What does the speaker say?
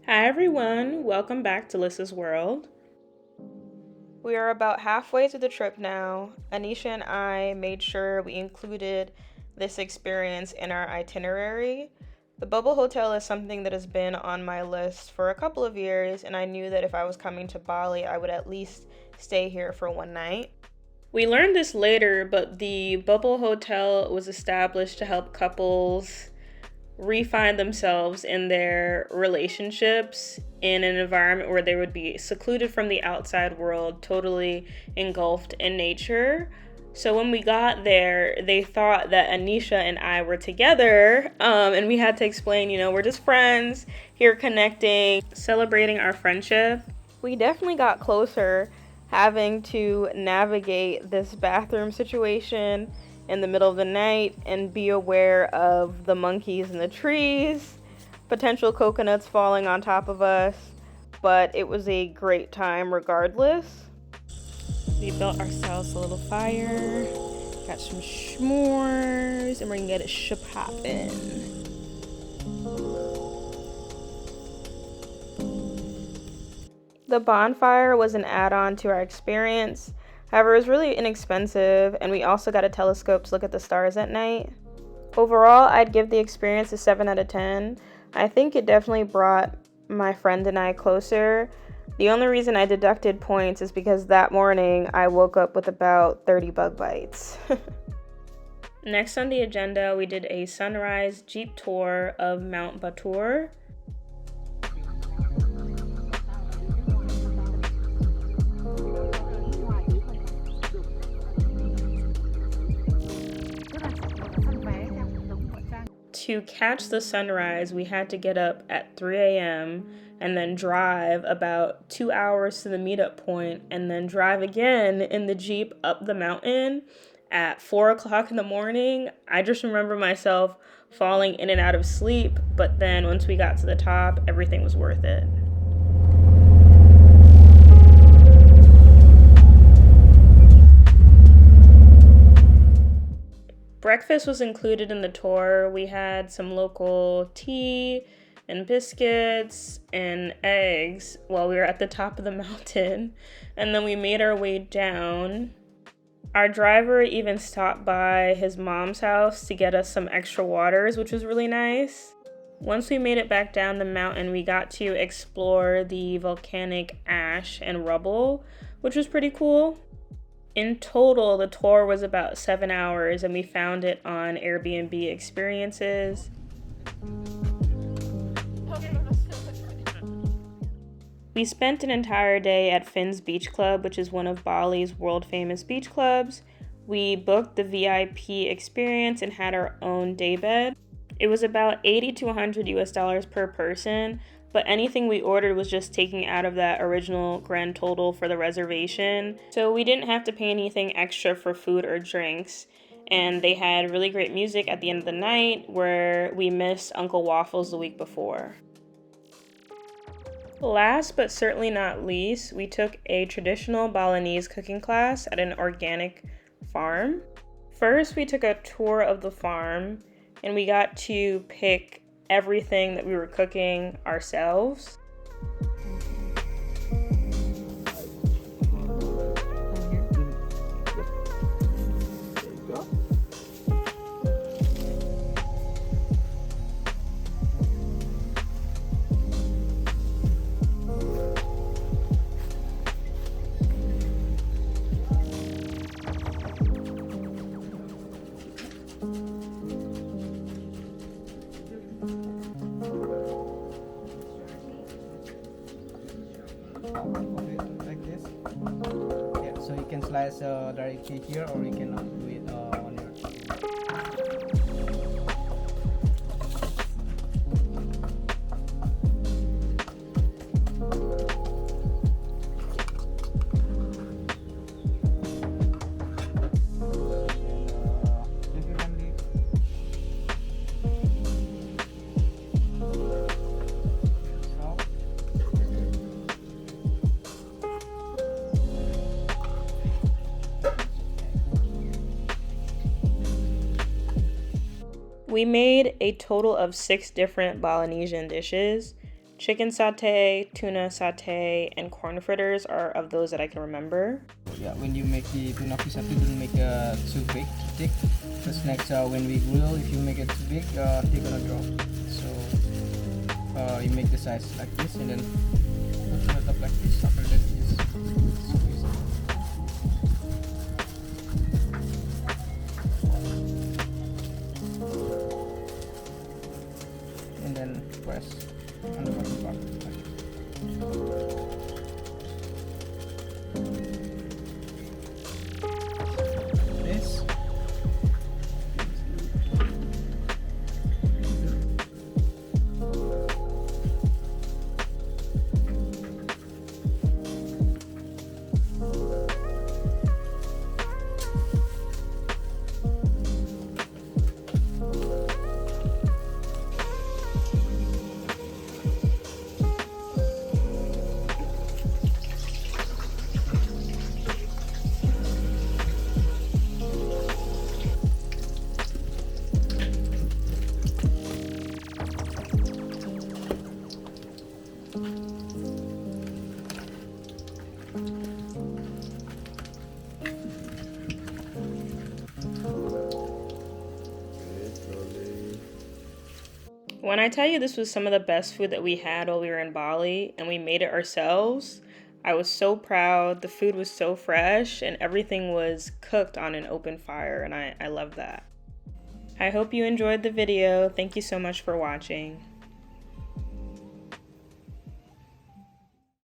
Hi everyone, welcome back to Lissa's World. We are about halfway through the trip now. Anisha and I made sure we included this experience in our itinerary. The Bubble Hotel is something that has been on my list for a couple of years, and I knew that if I was coming to Bali, I would at least stay here for one night. We learned this later, but the Bubble Hotel was established to help couples refine themselves in their relationships in an environment where they would be secluded from the outside world, totally engulfed in nature. So when we got there, they thought that Anisha and I were together, and we had to explain, we're just friends here connecting, celebrating our friendship. We definitely got closer having to navigate this bathroom situation in the middle of the night and be aware of the monkeys in the trees, potential coconuts falling on top of us, but it was a great time regardless. We built ourselves a little fire, got some s'mores, and we're gonna get it poppin'. The bonfire was an add-on to our experience. However, it was really inexpensive, and we also got a telescope to look at the stars at night. Overall, I'd give the experience a 7 out of 10. I think it definitely brought my friend and I closer. The only reason I deducted points is because that morning I woke up with about 30 bug bites. Next on the agenda, we did a sunrise jeep tour of Mount Batur. To catch the sunrise, we had to get up at 3 a.m. and then drive about 2 hours to the meetup point and then drive again in the Jeep up the mountain at 4 o'clock in the morning. I just remember myself falling in and out of sleep, but then once we got to the top, everything was worth it. Breakfast was included in the tour. We had some local tea and biscuits and eggs while we were at the top of the mountain. And then we made our way down. Our driver even stopped by his mom's house to get us some extra waters, which was really nice. Once we made it back down the mountain, we got to explore the volcanic ash and rubble, which was pretty cool. In total, the tour was about 7 hours, and we found it on Airbnb Experiences. We spent an entire day at Finn's Beach Club, which is one of Bali's world-famous beach clubs. We booked the VIP experience and had our own daybed. It was about 80 to 100 US dollars per person, but anything we ordered was just taking out of that original grand total for the reservation. So we didn't have to pay anything extra for food or drinks. And they had really great music at the end of the night where we missed Uncle Waffles the week before. Last but certainly not least, we took a traditional Balinese cooking class at an organic farm. First, we took a tour of the farm and we got to pick everything that we were cooking ourselves. Like this. Yeah, so you can slice directly here, or you can do it on your. We made a total of 6 different Balinesian dishes. Chicken satay, tuna satay, and corn fritters are of those that I can remember. Yeah, when you make the tuna fish satay, don't make it too big, too thick. Because next, when we grill, if you make it too big, they're gonna drop. So you make the size like this, and then put on the top like this. After that, you just squeeze it. And then press on the bottom part like this. When I tell you this was some of the best food that we had while we were in Bali and we made it ourselves, I was so proud. The food was so fresh and everything was cooked on an open fire, and I love that. I hope you enjoyed the video. Thank you so much for watching.